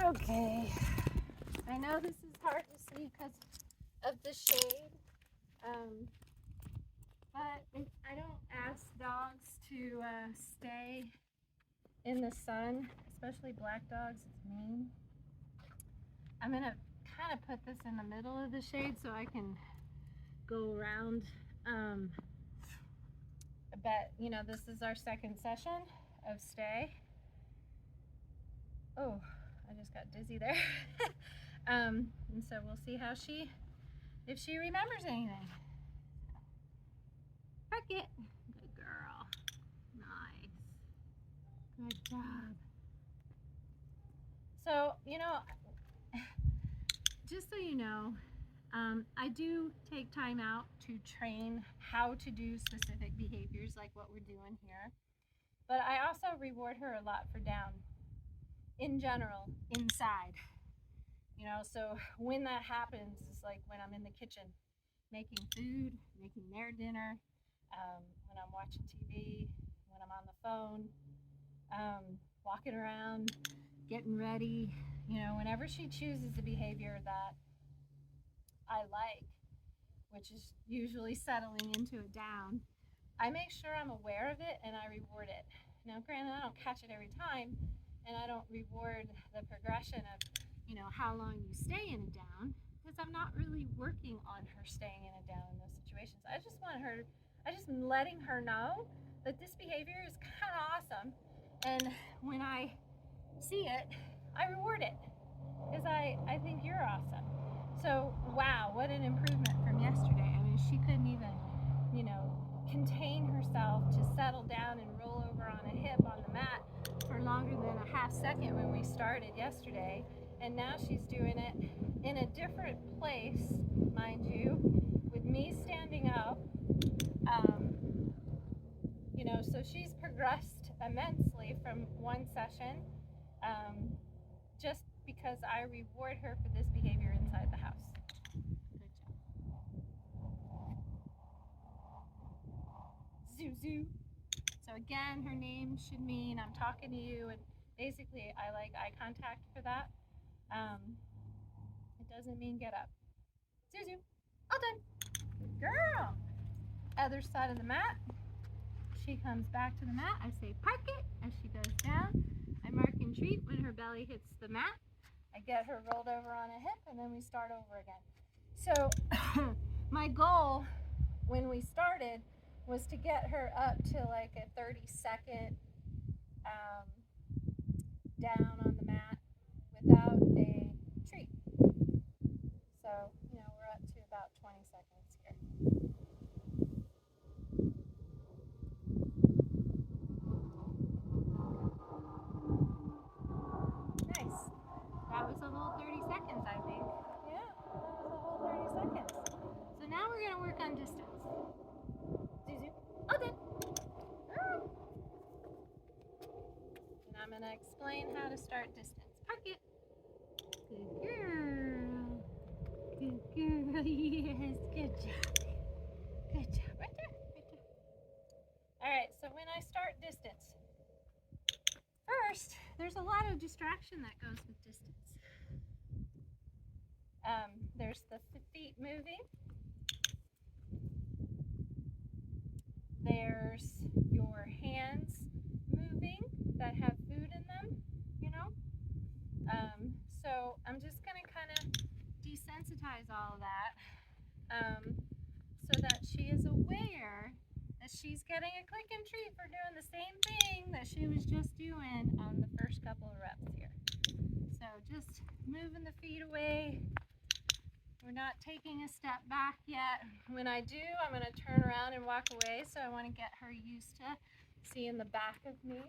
Okay, I know this is hard to see because of the shade, but I don't ask dogs to stay in the sun, especially black dogs. It's mean. I'm gonna kind of put this in the middle of the shade so I can go around. But you know, this is our second session of stay. Oh, I just got dizzy there. And so we'll see how if she remembers anything. Parkit. Good girl. Nice. Good job. So, you know, just so you know, I do take time out to train how to do specific behaviors like what we're doing here. But I also reward her a lot for down in general, inside. You know, so when that happens, it's like when I'm in the kitchen making food, making their dinner, when I'm watching TV, when I'm on the phone, walking around, getting ready. You know, whenever she chooses a behavior that I like, which is usually settling into a down, I make sure I'm aware of it and I reward it. Now, granted, I don't catch it every time, and I don't reward the progression of, you know, how long you stay in a down, because I'm not really working on her staying in a down in those situations. I just letting her know that this behavior is kind of awesome, and when I see it, I reward it, because I think you're awesome. So, wow, what an improvement from yesterday. I mean, she couldn't even, you know, contain herself to settle down and roll over on a hip on the mat for longer than a half second when we started yesterday. And now she's doing it in a different place, mind you, with me standing up. You know, so she's progressed immensely from one session, just because I reward her for this behavior inside the house. Good job. Zuzu. So again, her name should mean I'm talking to you, and basically I like eye contact for that. It doesn't mean get up. Zuzu, all done. Good girl. Other side of the mat. She comes back to the mat. I say Parkit as she goes down. I mark and treat when her belly hits the mat. I get her rolled over on a hip, and then we start over again. So my goal when we started was to get her up to like a 30-second down on the mat without a treat. So, you know, we're up to about 20 seconds here. Nice. That was a whole 30 seconds, I think. Yeah, that was a whole 30 seconds. So now we're going to work on distance. Zuzu, all done. And I'm going to explain how to start distance. Parkit. Good girl. Good girl. Yes, good job. Good job. Right there. Right there. All right, so when I start distance, first, there's a lot of distraction that goes with distance. There's the feet moving. There's your hands moving that have food in them, you know? So I'm just going to kind of desensitize all of that so that she is aware that she's getting a click and treat for doing the same thing that she was just doing on the first couple of reps here. So just moving the feet away. We're not taking a step back yet. When I do, I'm going to turn around and walk away, so I want to get her used to seeing the back of me.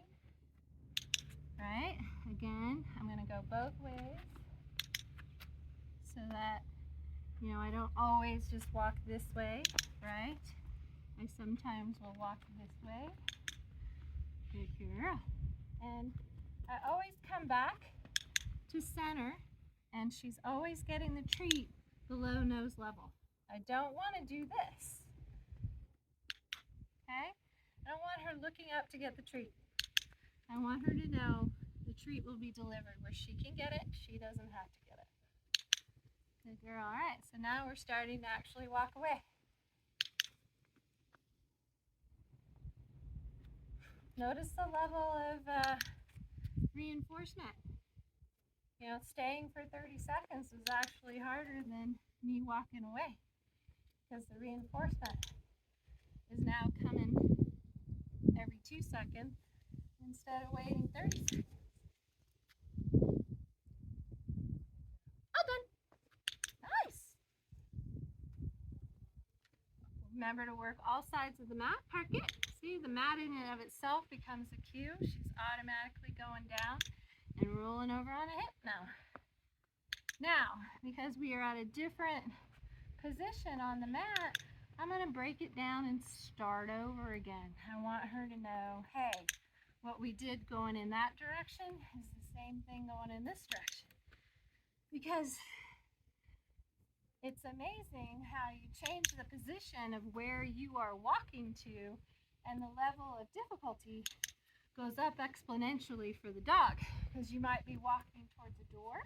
Right? Again, I'm going to go both ways so that, you know, I don't always just walk this way, right? I sometimes will walk this way. Good girl. And I always come back to center, and she's always getting the treat below nose level. I don't want to do this. Okay? I don't want her looking up to get the treat. I want her to know the treat will be delivered where she can get it, she doesn't have to get it. Good girl. All right, so now we're starting to actually walk away. Notice the level of reinforcement. You know, staying for 30 seconds is actually harder than me walking away because the reinforcement is now coming every 2 seconds instead of waiting 30 seconds. All done. Nice. Remember to work all sides of the mat. Parkit. See, the mat in and of itself becomes a cue. She's automatically going down and rolling over on a hip now. Now, because we are at a different position on the mat, I'm going to break it down and start over again. I want her to know, hey, what we did going in that direction is the same thing going in this direction. Because it's amazing how you change the position of where you are walking to, and the level of difficulty goes up exponentially for the dog. Because you might be walking towards a door,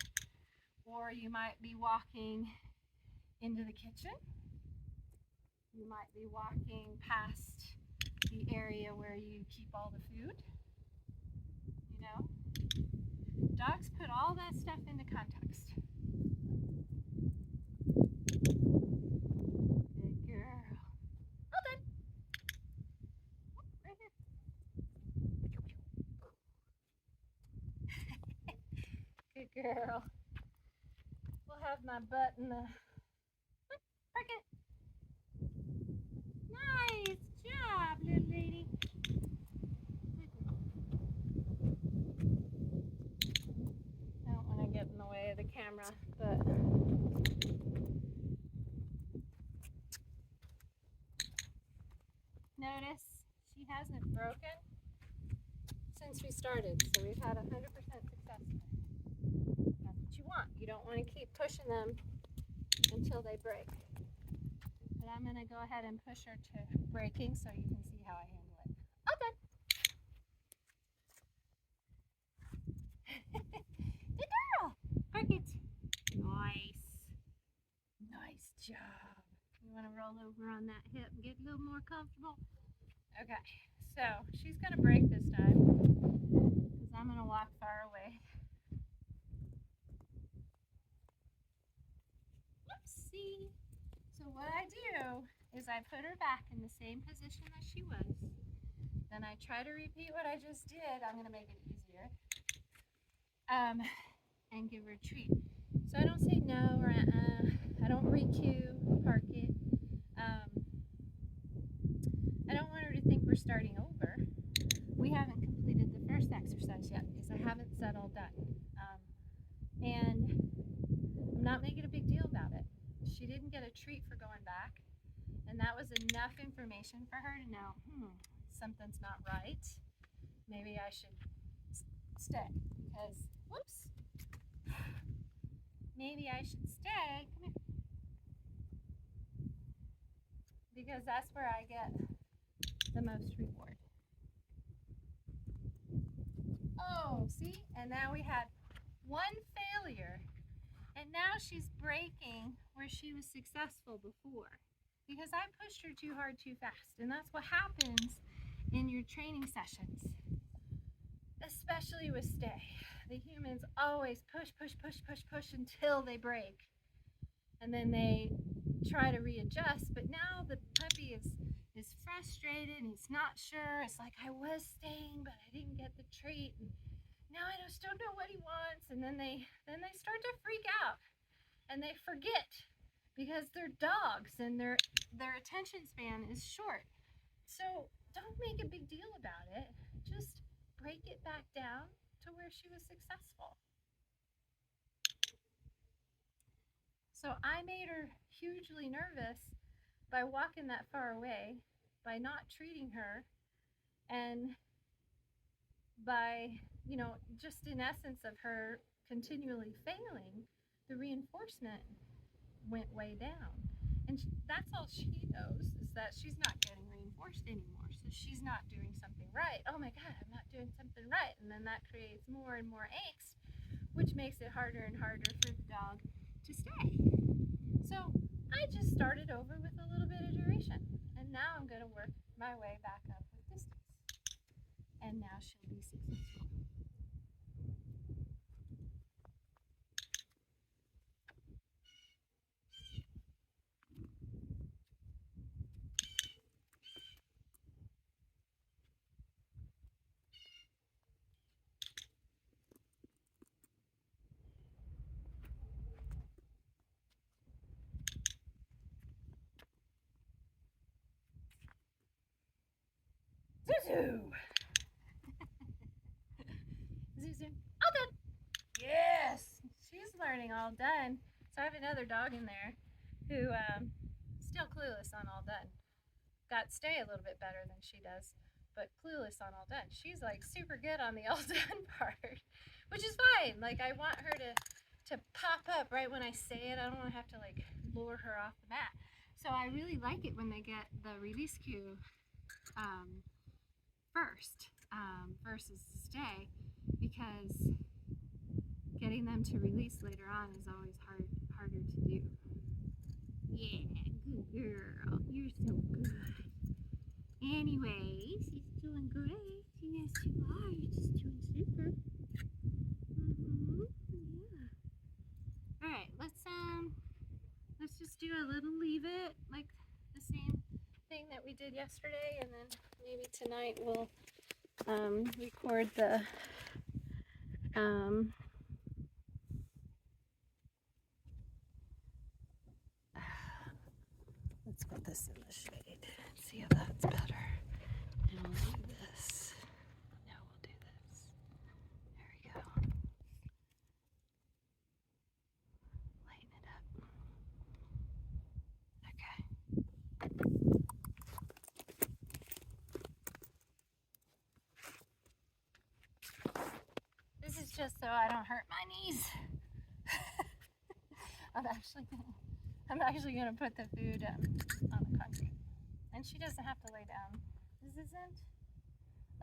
or you might be walking into the kitchen. You might be walking past the area where you keep all the food. You know, dogs put all that stuff into context. Good girl. Well done. Right here. Good girl. We'll have my butt in the... Parkit. Nice job, little lady. I don't want to get in the way of the camera, but notice she hasn't broken since we started, so we've had 100% success. That's what you want. You don't want to keep pushing them until they break. But I'm going to go ahead and push her to breaking so you can see how I handle it. All done. Good girl. Parkit. Nice. Nice job. You want to roll over on that hip and get a little more comfortable? Okay, so she's going to break this time because I'm going to walk far away. Whoopsie. So what I do is I put her back in the same position that she was. Then I try to repeat what I just did. I'm going to make it easier. And give her a treat. So I don't say no or I don't re-cue, park it. I don't want her to think we're starting over. We haven't completed the first exercise yet because I haven't said all done. And I'm not making a big deal about it. She didn't get a treat for going back, and that was enough information for her to know, something's not right. Maybe I should stay because, whoops, maybe I should stay. Come here. Because that's where I get the most reward. Oh, see? And now we had one failure. And now she's breaking where she was successful before. Because I pushed her too hard too fast. And that's what happens in your training sessions. Especially with stay. The humans always push, push, push, push, push until they break. And then they try to readjust. But now the puppy is frustrated and he's not sure. It's like, I was staying, but I didn't get the treat. And now I just don't know what he wants. And then they start to freak out. And they forget because they're dogs and their attention span is short. So don't make a big deal about it. Just break it back down to where she was successful. So I made her hugely nervous by walking that far away, by not treating her, and by, just in essence of her continually failing, the reinforcement went way down. And that's all she knows, is that she's not getting reinforced anymore. So she's not doing something right. Oh my God, I'm not doing something right. And then that creates more and more angst, which makes it harder and harder for the dog to stay. So I just started over with a little bit of duration. And now I'm going to work my way back up with distance. And now she'll be successful. Zuzu! Zuzu, all done! Yes! She's learning all done. So I have another dog in there who still clueless on all done. Got stay a little bit better than she does, but clueless on all done. She's like super good on the all done part, which is fine. Like I want her to pop up right when I say it. I don't want to have to like lure her off the mat. So I really like it when they get the release cue first versus stay, because getting them to release later on is always harder to do. Yeah, good girl. You're so good. Anyways, she's doing great. Yes, you are. You're just doing super. Yeah. All right, let's just do a little leave it, like the same thing that we did yesterday, and then maybe tonight we'll record the let's put this in the shade. See how that's better. And we'll do this. No, we'll do this. There we go. Lighten it up. Okay. This is just so I don't hurt my knees. I'm actually gonna put the food on the concrete, and she doesn't have to lay down. This isn't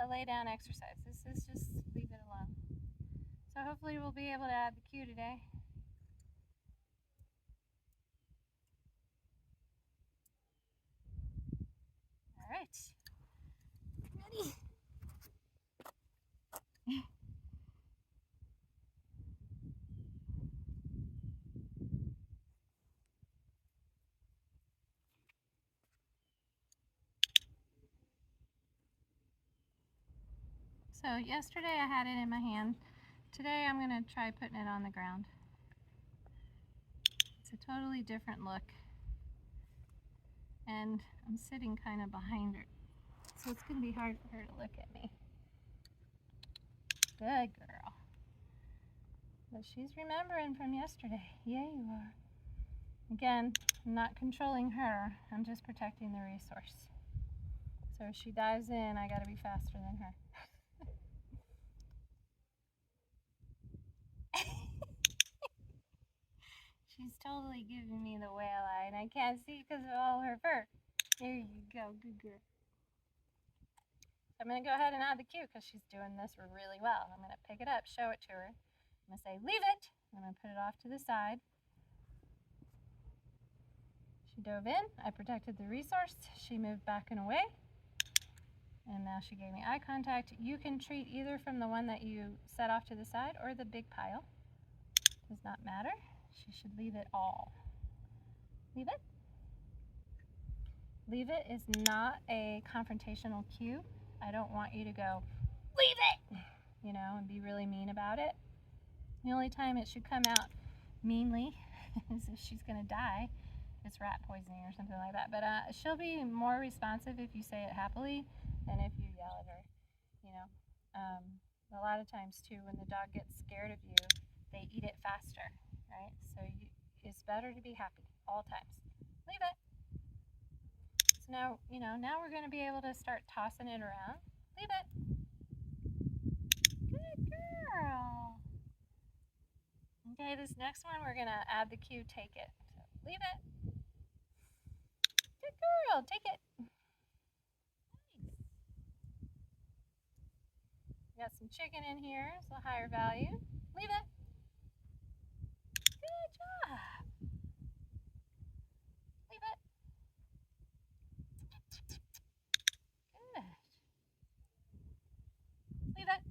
a lay down exercise. This is just leave it alone. So hopefully we'll be able to add the cue today. All right, ready? So yesterday I had it in my hand. Today I'm going to try putting it on the ground. It's a totally different look. And I'm sitting kind of behind her, so it's going to be hard for her to look at me. Good girl. But she's remembering from yesterday. Yeah, you are. Again, I'm not controlling her. I'm just protecting the resource. So if she dives in, I got to be faster than her. She's totally giving me the whale eye, and I can't see because of all her fur. There you go, good girl. So I'm going to go ahead and add the cue because she's doing this really well. I'm going to pick it up, show it to her. I'm going to say, leave it. I'm going to put it off to the side. She dove in. I protected the resource. She moved back and away. And now she gave me eye contact. You can treat either from the one that you set off to the side or the big pile. Does not matter. She should leave it all. Leave it. Leave it is not a confrontational cue. I don't want you to go, leave it, you know, and be really mean about it. The only time it should come out meanly is if she's going to die. It's rat poisoning or something like that. But she'll be more responsive if you say it happily than if you yell at her, you know. A lot of times, too, when the dog gets scared of you, they eat it faster, right? So it's better to be happy all times. Leave it. So now, you know, now we're going to be able to start tossing it around. Leave it. Good girl. Okay, this next one we're going to add the cue, take it. So leave it. girl. Take it. Got some chicken in here, so higher value. Leave it. Good job. Leave it. Good. Leave it.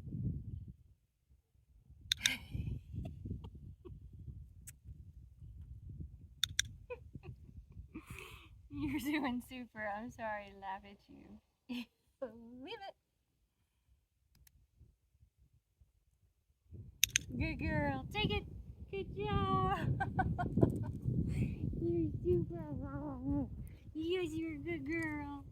You're doing super. I'm sorry to laugh at you. Leave it. Good girl. Take it. Good job. You're super. Yes, you're a good girl.